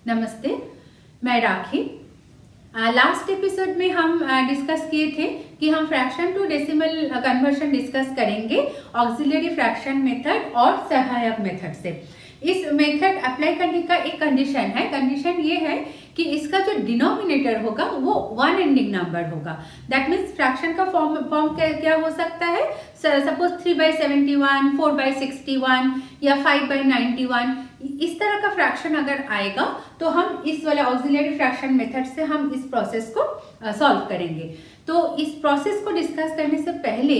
नमस्ते, मैं राखी। Last episode में हम डिस्कस किए थे कि हम fraction to decimal conversion discuss करेंगे ऑक्सिलरी फ्रैक्शन मेथड और सहायक मेथड से। इस मेथड अप्लाई करने का एक कंडीशन है। कंडीशन ये है कि इसका जो डिनोमिनेटर होगा वो वन एंडिंग नंबर होगा। दैट मीन्स फ्रैक्शन का फॉर्म क्या हो सकता है। सपोज 3/71, 4/61 या 5/91, इस तरह का फ्रैक्शन अगर आएगा तो हम इस वाले ऑक्सिलरी फ्रैक्शन मेथड से हम इस प्रोसेस को सॉल्व करेंगे। तो इस प्रोसेस को डिस्कस करने से पहले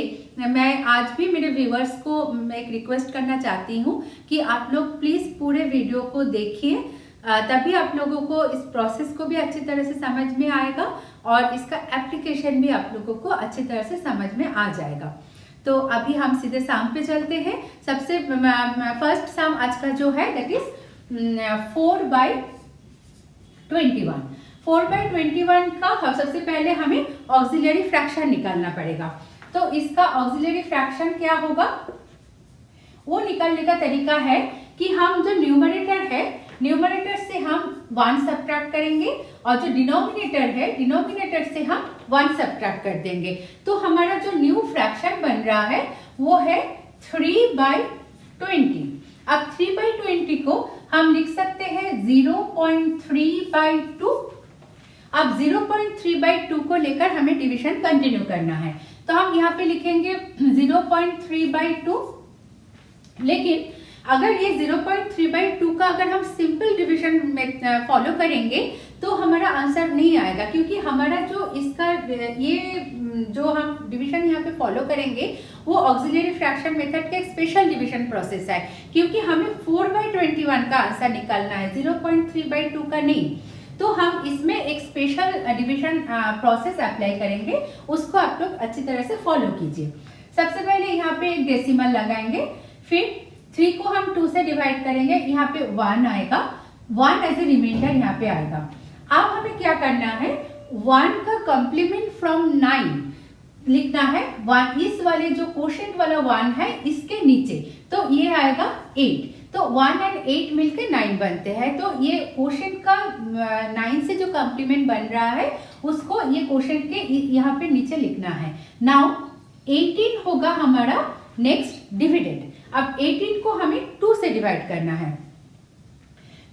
मैं आज भी मेरे व्यूअर्स को एक रिक्वेस्ट करना चाहती हूँ कि आप लोग प्लीज़ पूरे वीडियो को देखिए, तभी आप लोगों को इस प्रोसेस को भी अच्छी तरह से समझ में आएगा और इसका एप्लीकेशन भी आप लोगों को अच्छी तरह से समझ में आ जाएगा। तो अभी हम सीधे सम पे चलते हैं। सबसे फर्स्ट सम आज का जो है दैट इज 4/21। 4/21 का सबसे पहले हमें ऑक्सिलरी फ्रैक्शन निकालना पड़ेगा। तो इसका ऑक्सिलरी फ्रैक्शन क्या होगा, वो निकालने का तरीका है कि हम जो न्यूमरेटर है, न्यूमरेटर से हम 1 सब्ट्रैक्ट करेंगे और जो डिनोमिनेटर है, डिनोमिनेटर से हम 1 सब्ट्रैक्ट कर देंगे। तो हमारा जो न्यू फ्रैक्शन बन रहा है वो है 3/20। अब 3/20 को हम लिख सकते हैं 0.3/2। अब 0.3/2 को लेकर हमें डिवीजन कंटिन्यू करना है, तो हम यहाँ पे लिखेंगे 0.3/2। लेकिन अगर ये 0.3/2 का अगर हम सिंपल डिवीजन में फॉलो करेंगे तो हमारा आंसर नहीं आएगा, क्योंकि हमारा जो इसका ये जो हम डिवीजन यहाँ पे फॉलो करेंगे वो ऑक्सिलरी फ्रैक्शन मेथड का एक स्पेशल डिवीजन प्रोसेस है, क्योंकि हमें 4/21 का आंसर निकालना है, 0.3/2 का नहीं। तो हम इसमें एक स्पेशल डिवीजन प्रोसेस अप्लाई करेंगे, उसको आप लोग अच्छी तरह से फॉलो कीजिए। सबसे पहले यहाँ पे एक डेसिमल लगाएंगे, फिर 3 को हम 2 से डिवाइड करेंगे, यहाँ पे 1 आएगा, 1 एज ए रिमाइंडर यहाँ पे आएगा। अब हमें क्या करना है, 1 का कॉम्प्लीमेंट फ्रॉम 9 लिखना है। 1 इस वाले जो कोशेंट वाला 1 है इसके नीचे, तो ये आएगा 8। तो 1 और 8 मिलकर 9 बनते हैं। तो ये कोशेंट का 9 से जो कॉम्प्लीमेंट बन रहा है उसको ये कोशेंट के यहाँ पे नीचे लिखना है। नाउ 18 होगा हमारा नेक्स्ट डिविडेंड। अब 18 को हमें 2 से डिवाइड करना है,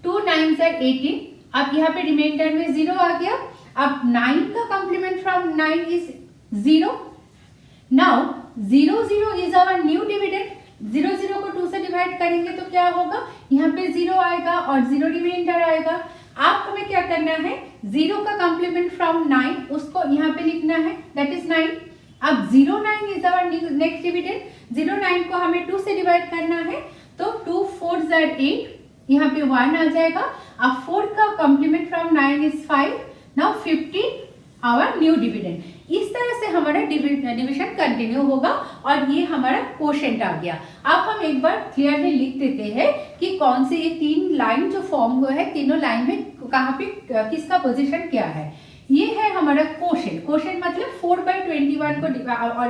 2 9 are 18। अब यहाँ पे रिमाइंडर में 0 आ गया। अब 9 का complement from 9 is 0। Now 0 0 is our new dividend. 0 0 को 2 से डिवाइड करेंगे तो क्या होगा, यहाँ पे 0 आएगा और 0 रिमाइंडर आएगा। अब हमें क्या करना है, 0 का कॉम्प्लीमेंट फ्रॉम 9 उसको यहाँ पे लिखना है, दैट इज 9। अब 0 9 इज आवर नेक्स्ट डिविडेंड। 0 9 को हमें 2 से डिवाइड करना है, तो 2 4 are 8, यहाँ पे 1 आ जाएगा। अब 4 का complement from 9 is 5। Now 15 our new dividend. इस तरह से हमारा डिवीजन कंटिन्यू होगा और ये हमारा कोशेंट आ गया। अब हम एक बार क्लियरली लिख देते हैं कि कौन से ये 3 लाइन जो फॉर्म हुए हैं, तीनों लाइन में कहाँ पे किसका पोजीशन क्या है। ये है हमारा कोशेंट। कोशेंट मतलब 4/21 को और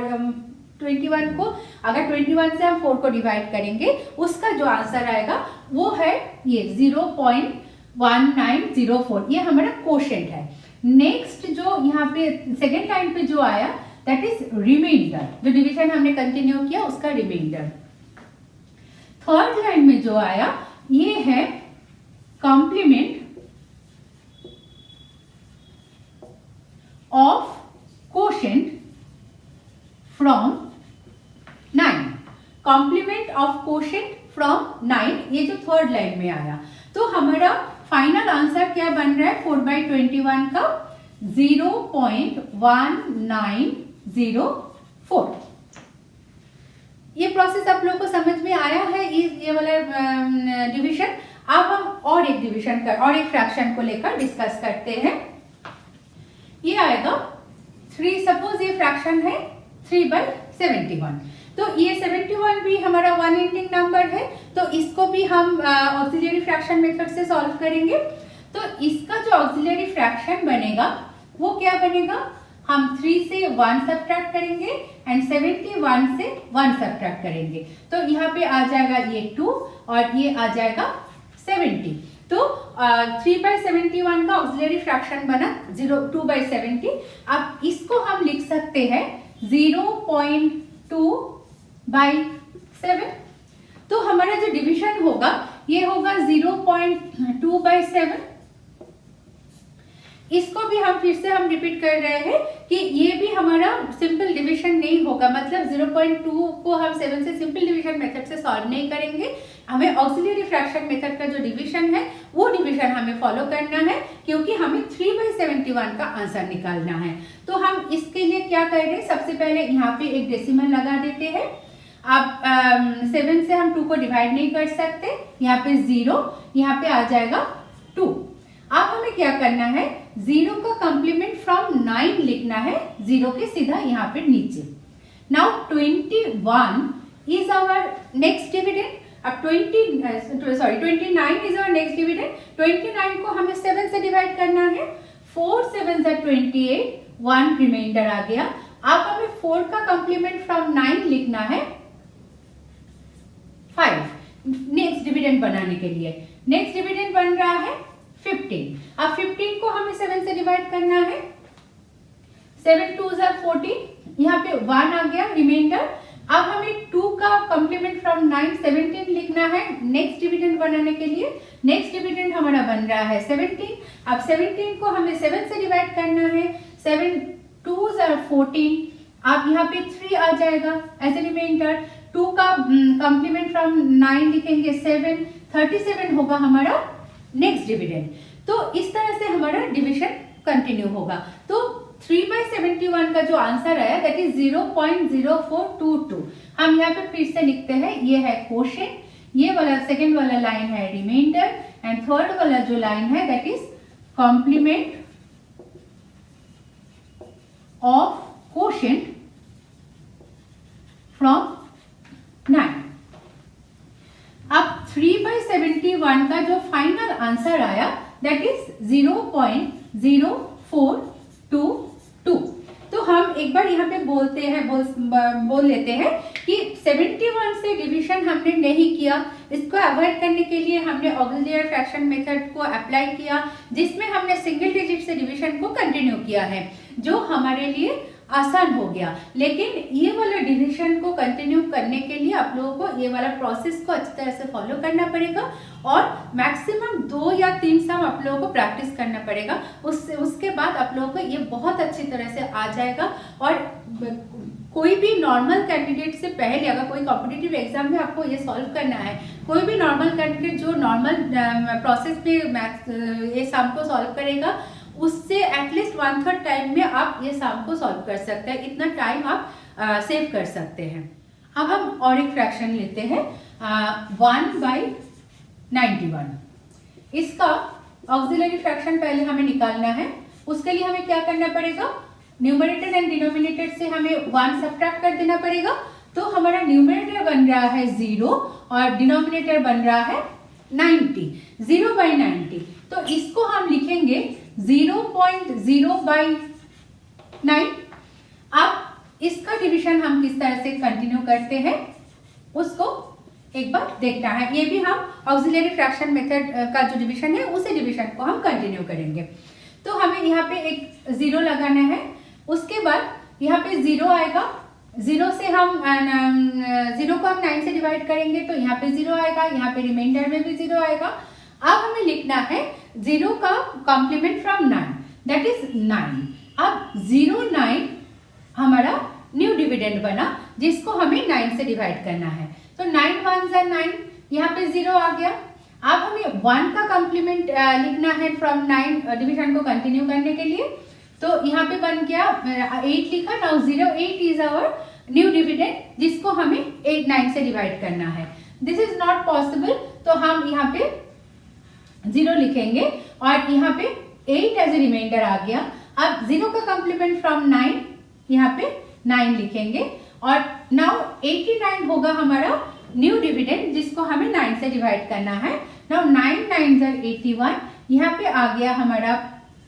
21 को अगर 21 से हम 4 को डिवाइड करेंगे उसका जो आंसर आएगा वो है ये 0.1904। ये हमारा कोशेंट है। नेक्स्ट जो यहाँ पे सेकेंड लाइन पे जो आया दैट इज रिमाइंडर, जो डिवीजन हमने कंटिन्यू किया उसका रिमाइंडर। थर्ड लाइन में जो आया ये है complement of quotient from 9। Complement of quotient from 9, ये जो थर्ड लाइन में आया। तो हमारा फाइनल आंसर क्या बन रहा है 4/21 का 0.1904। ये प्रोसेस आप लोगों को समझ में आया है, ये वाला डिवीजन। अब हम और एक डिवीजन और एक फ्रैक्शन को लेकर डिस्कस करते हैं। ये आएगा 3, सपोज ये फ्रैक्शन है 3/71। तो ये 71 भी हमारा 1 एंडिंग नंबर है, तो इसको भी हम ऑक्सिलरी फ्रैक्शन मेथड से सॉल्व करेंगे। तो इसका जो ऑक्सिलरी फ्रैक्शन बनेगा वो क्या बनेगा, हम 3 से 1 सब्ट्रैक्ट करेंगे एंड 71 से 1 सब्ट्रैक्ट करेंगे। तो यहाँ पे आ जाएगा ये 2 और ये आ जाएगा 70। तो 3/71 का ऑक्सिलरी फ्रैक्शन बना 2/70। अब इसको हम लिख सकते हैं 0.2/7। तो हमारा जो डिवीजन होगा ये होगा 0.2/7। इसको भी हम फिर से हम रिपीट कर रहे हैं कि ये भी हमारा सिंपल डिवीजन नहीं होगा, मतलब 0.2 को हम 7 से सिंपल डिवीजन मेथड से सॉल्व नहीं करेंगे। हमें ऑक्सिलरी फ्रैक्शन मेथड का जो डिवीजन है वो डिवीजन हमें फॉलो करना है, क्योंकि हमें 3/71 का आंसर निकालना है। तो हम इसके लिए क्या कर रहे हैं, सबसे पहले यहाँ पे एक डेसिमल लगा देते हैं। अब 7 से हम 2 को डिवाइड नहीं कर सकते, यहाँ पे 0, यहाँ पे आ जाएगा 2। अब हमें क्या करना है, 0 का कंप्लीमेंट फ्रॉम 9 लिखना है, 0 के सीधा यहाँ पे नीचे। Now 21 is our next dividend. अब 29 इज आवर नेक्स्ट डिविडेंड। 29 को हमें 7 से डिवाइड करना है। 4 7 28, 1 रिमाइंडर आ गया। अब हमें 4 का कंप्लीमेंट फ्रॉम 9 लिखना है 5 नेक्स्ट डिविडेंड बनाने के लिए। नेक्स्ट डिविडेंड बन रहा है 15। अब 15 को हमें 7 से डिवाइड करना है। 7 2s are 14, यहाँ पे 1 आ गया रिमाइंडर। अब हमें 2 का कंप्लीमेंट फ्रॉम 9 17 लिखना है नेक्स्ट डिविडेंड बनाने के लिए। नेक्स्ट डिविडेंड हमारा बन रहा है 17। अब 17 को हमें 7 से डिवाइड करना है। 7 2s are 14, अब यहाँ पे 3 आ जाएगा एज ए रिमाइंडर। 2 का कंप्लीमेंट फ्रॉम 9 लिखेंगे 7, 37 होगा हमारा नेक्स्ट डिविडेंड। तो इस तरह से हमारा डिवीजन कंटिन्यू होगा। तो 3/71 का जो आंसर आया दैट इज 0.0422। हम यहाँ पे फिर से लिखते हैं, ये है क्वोशिएंट, ये वाला सेकंड वाला लाइन है रिमाइंडर, एंड थर्ड वाला जो लाइन है that is complement of quotient from 9। अब 3/71 का जो फाइनल आंसर आया दैट इज 0.0422। तो हम एक बार यहाँ पे बोलते हैं, बोल लेते हैं कि 71 से डिवीजन हमने नहीं किया। इसको अवॉइड करने के लिए हमने ऑक्सिलरी फ्रैक्शन मेथड को अप्लाई किया, जिसमें हमने सिंगल डिजिट से डिवीजन को कंटिन्यू किया है, जो हमारे लिए आसान हो गया। लेकिन ये वाला डिवीजन को कंटिन्यू करने के लिए आप लोगों को ये वाला प्रोसेस को अच्छी तरह से फॉलो करना पड़ेगा, और मैक्सिमम 2 या 3 सम आप लोगों को प्रैक्टिस करना पड़ेगा। उसके बाद आप लोगों को ये बहुत अच्छी तरह से आ जाएगा। और कोई भी नॉर्मल कैंडिडेट से पहले, अगर कोई कॉम्पिटिटिव एग्जाम में आपको ये सॉल्व करना है, कोई भी नॉर्मल कैंडिडेट जो नॉर्मल प्रोसेस पे ये सम को सॉल्व करेगा, उससे एटलीस्ट 1/3 टाइम में आप ये सम को सॉल्व कर सकते हैं। इतना टाइम आप सेव कर सकते हैं। अब हम और एक फ्रैक्शन लेते हैं 1/91। इसका ऑक्सिलरी फ्रैक्शन पहले हमें निकालना है। उसके लिए हमें क्या करना पड़ेगा, न्यूमरेटर एंड डिनोमिनेटर से हमें 1 सब्ट्रैक्ट कर देना पड़ेगा। तो हमारा न्यूमरेटर बन रहा है 0 और डिनोमिनेटर बन रहा है 90, 0/90। तो इसको हम लिखेंगे 0.0/9। अब इसका डिवीजन हम किस तरह से कंटिन्यू करते हैं उसको एक बार देखना है। ये भी हम ऑक्सिलरी फ्रैक्शन मेथड का जो डिवीजन है उसी डिवीजन को हम कंटिन्यू करेंगे। तो हमें यहाँ पे एक 0 लगाना है। उसके बाद यहाँ पे 0 आएगा। 0 से हम 0 को हम 9 से डिवाइड करेंगे तो यहाँ पे 0 आएगा, यहाँ पे रिमाइंडर में भी 0 आएगा। अब हमें लिखना है 0 का कॉम्प्लीमेंट फ्रॉम 9 दैट इज 9। अब 0.9 हमारा न्यू डिविडेंड बना, जिसको हमें 9 से डिवाइड करना है। तो 9 1s are 9, यहाँ पे 0 आ गया। अब हमें 1 का कॉम्प्लीमेंट लिखना है फ्रॉम 9 डिवीजन को कंटिन्यू करने के लिए। तो यहाँ पे बन गया 8 लिखा। Now 0.8 is our new dividend, जिसको हमें 9 से डिवाइड करना है। दिस इज नॉट पॉसिबल, तो हम यहाँ पे 0 लिखेंगे और यहाँ पे 8 एज ए रिमाइंडर आ गया। अब 0 का कॉम्प्लीमेंट फ्रॉम 9, यहाँ पे 9 लिखेंगे और नाउ 89 होगा हमारा न्यू डिविडेंड, जिसको हमें 9 से डिवाइड करना है। नाउ 9 9s are 81, यहाँ पे आ गया हमारा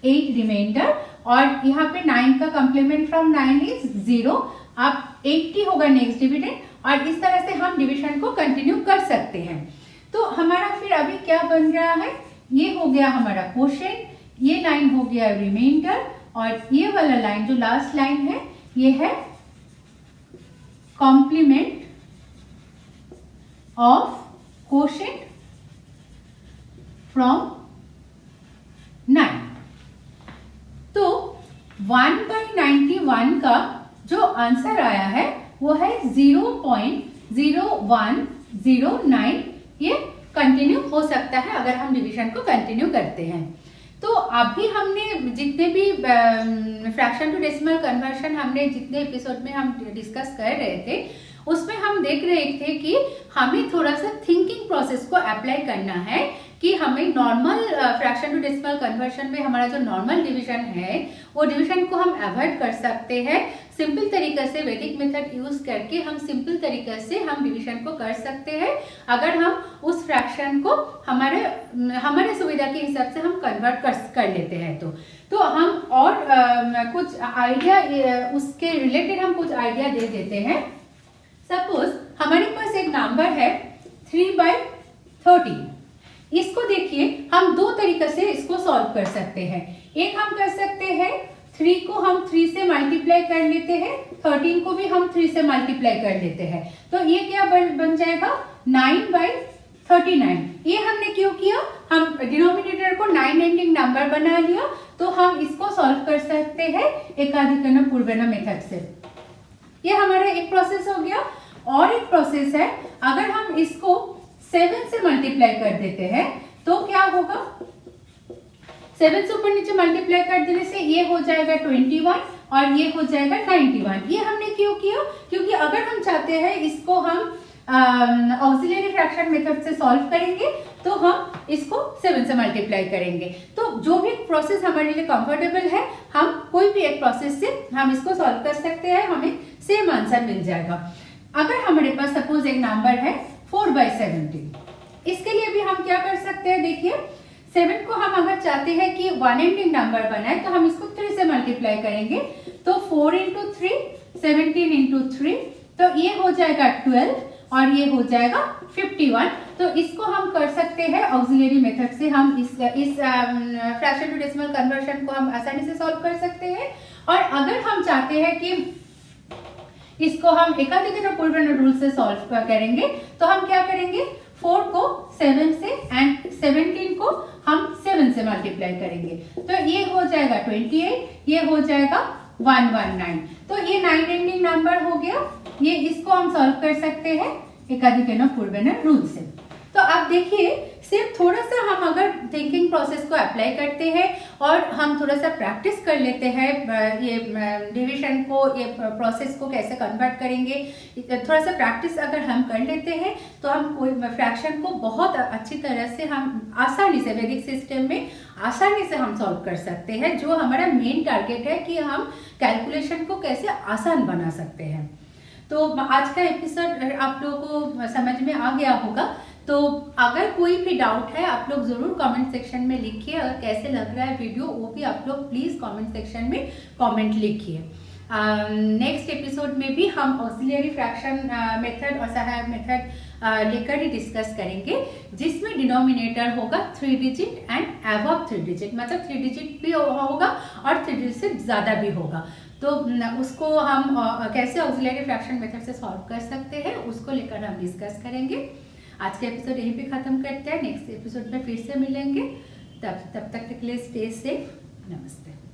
8 रिमाइंडर और यहाँ पे 9 का कॉम्प्लीमेंट फ्रॉम 9 इज 0। अब 80 होगा नेक्स्ट डिविडेंड और इस तरह से हम डिवीजन को कंटिन्यू कर सकते हैं। तो हमारा फिर अभी क्या बन रहा है, ये हो गया हमारा क्वोशिएंट, ये लाइन हो गया रिमाइंडर, और ये वाला लाइन जो लास्ट लाइन है ये है कॉम्प्लीमेंट ऑफ क्वोशिएंट फ्रॉम 9। तो 1/91 का जो आंसर आया है वो है 0.0109। ये कंटिन्यू हो सकता है अगर हम डिवीजन को कंटिन्यू करते हैं। तो अभी हमने जितने भी फ्रैक्शन टू डेसिमल कन्वर्शन हमने जितने एपिसोड में हम डिस्कस कर रहे थे उसमें हम देख रहे थे कि हमें थोड़ा सा थिंकिंग प्रोसेस को अप्लाई करना है कि हमें normal fraction to decimal conversion में हमारा जो नॉर्मल डिवीजन है वो डिवीजन को हम अवॉइड कर सकते हैं। सिंपल तरीके से वैदिक मेथड यूज करके हम सिंपल तरीके से हम डिवीजन को कर सकते हैं अगर हम उस फ्रैक्शन को हमारे सुविधा के हिसाब से हम कन्वर्ट कर लेते हैं। तो हम और कुछ आइडिया उसके रिलेटेड हम कुछ आइडिया दे देते हैं। सपोज हमारे पास एक नंबर है 3/13। इसको देखिए हम दो तरीके से इसको सॉल्व कर सकते हैं। एक हम कर सकते हैं 3 को हम 3 से मल्टीप्लाई कर लेते हैं, 13 को भी हम 3 से मल्टीप्लाई कर लेते हैं। तो ये क्या बन जाएगा 9/39। ये हमने क्यों किया, हम डिनोमिनेटर को 9 एंडिंग नंबर बना लिया तो हम इसको सॉल्व कर सकते हैं एकाधिकरण पूर्वना मेथड से। ये हमारा एक प्रोसेस हो गया। और एक प्रोसेस है अगर हम इसको 7 से मल्टीप्लाई कर देते हैं तो क्या होगा, 7 से ऊपर नीचे मल्टीप्लाई कर देने से ये हो जाएगा 21 और ये हो जाएगा 91। ये हमने क्यों किया, क्योंकि अगर हम चाहते हैं इसको हम ऑक्सिलरी फ्रैक्शन मेथड से सॉल्व करेंगे तो हम इसको 7 से मल्टीप्लाई करेंगे। तो जो भी प्रोसेस हमारे लिए कंफर्टेबल है हम कोई भी एक प्रोसेस से हम इसको सॉल्व कर सकते हैं, हमें सेम आंसर मिल जाएगा। अगर हमारे पास सपोज एक नंबर है 4/17, इसके लिए भी हम क्या कर सकते हैं, देखिए 7 को हम अगर चाहते हैं कि 1 एंडिंग नंबर बनाए तो हम इसको 3 से मल्टीप्लाई करेंगे। तो 4 × 3 17 × 3 तो ये हो जाएगा 12 और ये हो जाएगा 51। तो इसको हम कर सकते हैं ऑक्सिलरी मेथड से, हम इस फ्रैक्शन टू डेसिमल कन्वर्शन को हम आसानी से सॉल्व कर सकते हैं। और अगर हम चाहते हैं कि इसको हम एकाधिकरण पूर्वना रूल से सॉल्व करेंगे तो हम क्या करेंगे, 4 को 7 से एंड 17 को हम 7 से मल्टीप्लाई करेंगे। तो ये हो जाएगा 28, ये हो जाएगा 119। तो ये 9 एंडिंग नंबर हो गया। ये इसको हम सॉल्व कर सकते हैं एकाधिकरण पूर्वना रूल से। तो आप देखिए सिर्फ थोड़ा सा हम अगर थिंकिंग प्रोसेस को अप्लाई करते हैं और हम थोड़ा सा प्रैक्टिस कर लेते हैं ये डिवीजन को, ये प्रोसेस को कैसे कन्वर्ट करेंगे, थोड़ा सा प्रैक्टिस अगर हम कर लेते हैं तो हम कोई फ्रैक्शन को बहुत अच्छी तरह से हम आसानी से वैदिक सिस्टम में आसानी से हम सॉल्व कर सकते हैं। जो हमारा मेन टारगेट है कि हम कैलकुलेशन को कैसे आसान बना सकते हैं। तो आज का एपिसोड आप लोगों को समझ में आ गया होगा। तो अगर कोई भी डाउट है आप लोग ज़रूर कमेंट सेक्शन में लिखिए। अगर कैसे लग रहा है वीडियो वो भी आप लोग प्लीज़ कमेंट सेक्शन में कमेंट लिखिए। नेक्स्ट एपिसोड में भी हम ऑक्सिलरी फ्रैक्शन मेथड और सहायक मेथड लेकर ही डिस्कस करेंगे, जिसमें डिनोमिनेटर होगा 3 डिजिट एंड अबव 3 डिजिट, मतलब 3 डिजिट भी होगा और 3 डिजिट से ज़्यादा भी होगा। तो उसको हम कैसे ऑक्सिलरी फ्रैक्शन मेथड से सॉल्व कर सकते हैं उसको लेकर हम डिस्कस करेंगे। आज का एपिसोड यहीं पे ख़त्म करते हैं। नेक्स्ट एपिसोड में फिर से मिलेंगे। तब तक के लिए स्टे सेफ। नमस्ते।